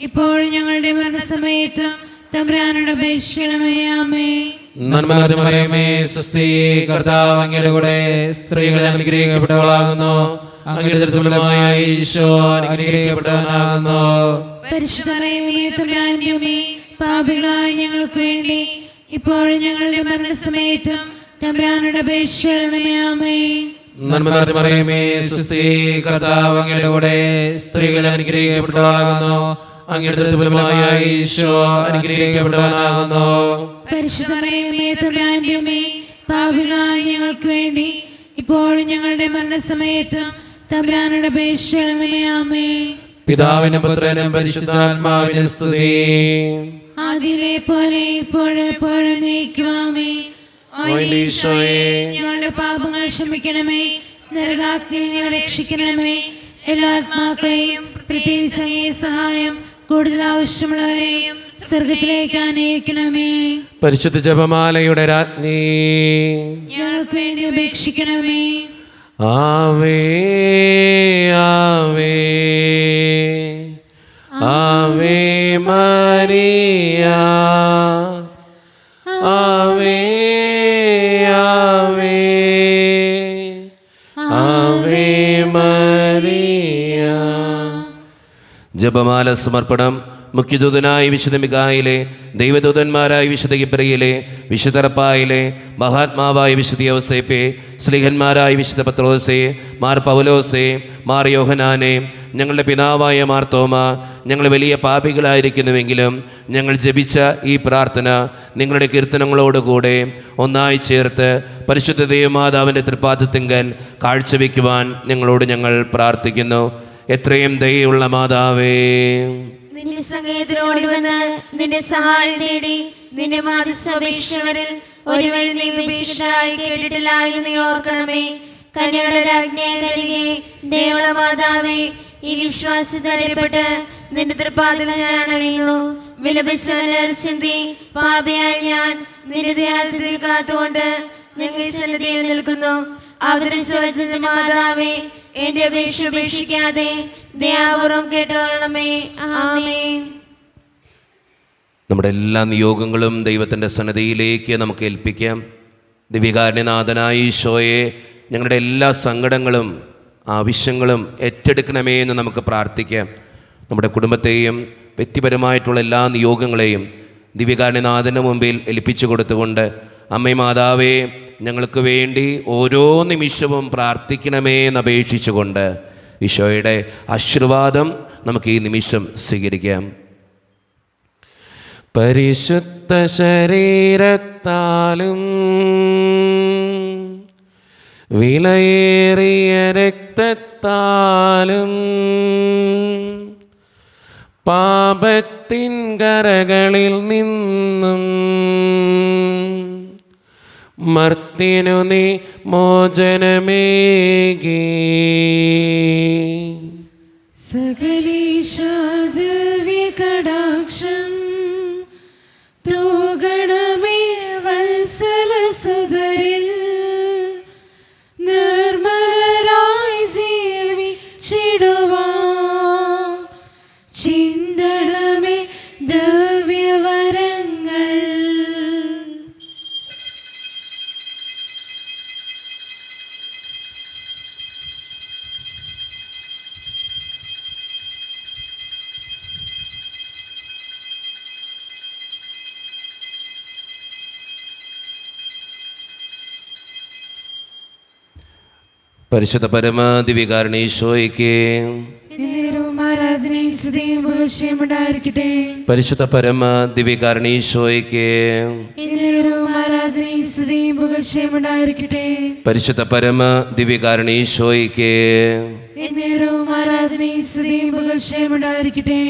ഇപ്പോഴും ഞങ്ങളുടെ മരണസമയത്തും തമ്പുരാനോട് അപേക്ഷിക്കണമേ. ആമേൻ. നന്മ നിറഞ്ഞ മറിയമേ, സ്വസ്തി, കർത്താവ് അങ്ങയുടെ കൂടെ സ്ത്രീകൾ അനുഗ്രഹിക്കപ്പെട്ടവളാകുന്നു. അങ്ങയുടെ ഫലമായ ഈശോ അനുഗ്രഹിക്കപ്പെട്ടവനാകുന്നു. പരിശുദ്ധ മറിയമേ, തമ്പുരാന്റെ അമ്മേ, പാപികളായ ഞങ്ങൾക്ക് വേണ്ടി ഇപ്പോഴും ഞങ്ങളുടെ മരണസമയത്തും തമ്പുരാനോട് അപേക്ഷിക്കണമേ. ആമേൻ. നന്മ നിറഞ്ഞ മറിയമേ, സ്വസ്തി, കർത്താവ് അങ്ങയുടെ കൂടെ സ്ത്രീകൾ അനുഗ്രഹിക്കപ്പെട്ടവളാകുന്നു. അങ്ങയുടെ ഫലമായ ഈശോ അനുഗ്രഹിക്കപ്പെട്ടവനാകുന്നു. പരിശുദ്ധ മറിയമേ, തമ്പുരാന്റെ അമ്മേ, പാപികളായ ഞങ്ങൾക്ക് വേണ്ടി ഇപ്പോഴും ഞങ്ങളുടെ മരണസമയത്തും തമ്പുരാനുടെ അപേക്ഷയാമേ. പിതാവിനും പുത്രനും പരിശുദ്ധാത്മാവിനും സ്തുതി. ആദിയിലെ പോലെ ഇപ്പോഴെപ്പോഴും നീക്കുവാമേ. ഞങ്ങളുടെ പാപങ്ങൾ ക്ഷമിക്കണമേ. നരകാഗ്നിയിൽ ഞങ്ങളെ രക്ഷിക്കണമേ. എല്ലാ ആത്മാക്കളെയും പ്രത്യേകിച്ച് അങ്ങേ സഹായം കൂടുതൽ ആവശ്യമുള്ളവരെയും സ്വർഗത്തിലേക്ക് ആനയിക്കണമേ. പരിശുദ്ധ ജപമാലയുടെ രാജ്ഞി, ഞങ്ങൾക്ക് വേണ്ടി അപേക്ഷിക്കണമേ. ആവേ ആവേ ആവേ മരിയ, ആവേ ആവേ ആവേ മരിയ. ജപമാല സമർപ്പണം. മുഖ്യദൂതനായ വിശുദ്ധ മിഖായേലേ, ദൈവദൂതന്മാരായ വിശുദ്ധ ഗിബ്രിയേലേ, വിശുദ്ധ റഫായേലേ, മഹാത്മാവായ വിശുദ്ധ യൗസേപ്പേ, സ്ലീഹന്മാരായ വിശുദ്ധ പത്രോസേ, മാർ പൗലോസേ, മാർ യോഹനാനേ, ഞങ്ങളുടെ പിതാവായ മാർ തോമ, ഞങ്ങൾ വലിയ പാപികളായിരിക്കുന്നുവെങ്കിലും ഞങ്ങൾ ജപിച്ച ഈ പ്രാർത്ഥന നിങ്ങളുടെ കീർത്തനങ്ങളോടുകൂടെ ഒന്നായി ചേർത്ത് പരിശുദ്ധ ദൈവമാതാവിൻ്റെ തൃപ്പാദത്തിങ്കൽ കാഴ്ചവെക്കുവാൻ ഞങ്ങൾ പ്രാർത്ഥിക്കുന്നു. എത്രയും ദയയുള്ള മാതാവേ, നിന്റെ സങ്കേതത്തിനോടി വന്ന് നിന്റെ സഹായം തേടി നിന്റെ മാധ്യസ്ഥപേക്ഷകരിൽ ഒരുവരും നീ ഉപേക്ഷയായി കേട്ടിട്ടില്ല എന്ന് നീ ഓർക്കണമേ. കന്യകളുടെ രാജ്ഞിയായ കന്യകേ, ദയയുള്ള മാതാവേ, ഈ വിശ്വാസത്തിൽപ്പെട്ട് നിന്റെ തൃപ്പാദങ്ങൾ ഞാൻ അണയുന്നു. വിലപിച്ചി പാപിയായ ഞാൻ നിന്റെ ദയാദിത്യത്തിൽ കാത്തുകൊണ്ട് ഞങ്ങൾ ഈ സന്നിധിയിൽ നിൽക്കുന്നു. അവതരിച്ച മാതാവേ, എന്റെ അപേക്ഷ ഉപേക്ഷിക്കാതെ ദയാപൂർവം കേട്ടുകൊള്ളണമേ. ആമേൻ. നമ്മുടെ എല്ലാ നിയോഗങ്ങളും ദൈവത്തിൻ്റെ സന്നിധിയിലേക്ക് നമുക്ക് ഏൽപ്പിക്കാം. ദിവ്യകാരുണ്യനാഥനായ ഈശോയെ, ഞങ്ങളുടെ എല്ലാ സങ്കടങ്ങളും ആവശ്യങ്ങളും ഏറ്റെടുക്കണമേ എന്ന് നമുക്ക് പ്രാർത്ഥിക്കാം. നമ്മുടെ കുടുംബത്തെയും വ്യക്തിപരമായിട്ടുള്ള എല്ലാ നിയോഗങ്ങളെയും ദിവ്യകാരുണ്യനാഥന് മുമ്പിൽ ഏൽപ്പിച്ചു കൊടുത്തുകൊണ്ട് അമ്മേ മാതാവേ, ഞങ്ങൾക്ക് വേണ്ടി ഓരോ നിമിഷവും പ്രാർത്ഥിക്കണമേ എന്നപേക്ഷിച്ചുകൊണ്ട് ഈശോയുടെ ആശീർവാദം നമുക്ക് ഈ നിമിഷം സ്വീകരിക്കാം. പരിശുദ്ധ ശരീരത്താലും വിലയേറിയ രക്തത്താലും പാപത്തിൻ കരകളിൽ നിന്നും മർത്തിനു നീ മോചനമേകി. സകലേശാദിവ്യകടാക്ഷം തൂഗണമേ വത്സലസുതരിൽ നിർമ്മലരായി ജീവിച്ചിടുവാൻ ചിന്തണമേ ദിവ്യവരങ്ങൾ. പരിശുദ്ധ പരമ ദിവ്യകാരുണ്യേശ്വരയ്ക്ക് ആരാധനയുണ്ടായിരിക്കട്ടെ. പരിശുദ്ധ പരമ ദിവ്യകാരുണ്യേശ്വരയ്ക്ക് ആരാധനയുണ്ടായിരിക്കട്ടെ. പരിശുദ്ധ പരമ ദിവ്യകാരുണ്യേശ്വരയ്ക്ക് ആരാധനയുണ്ടായിരിക്കട്ടെ.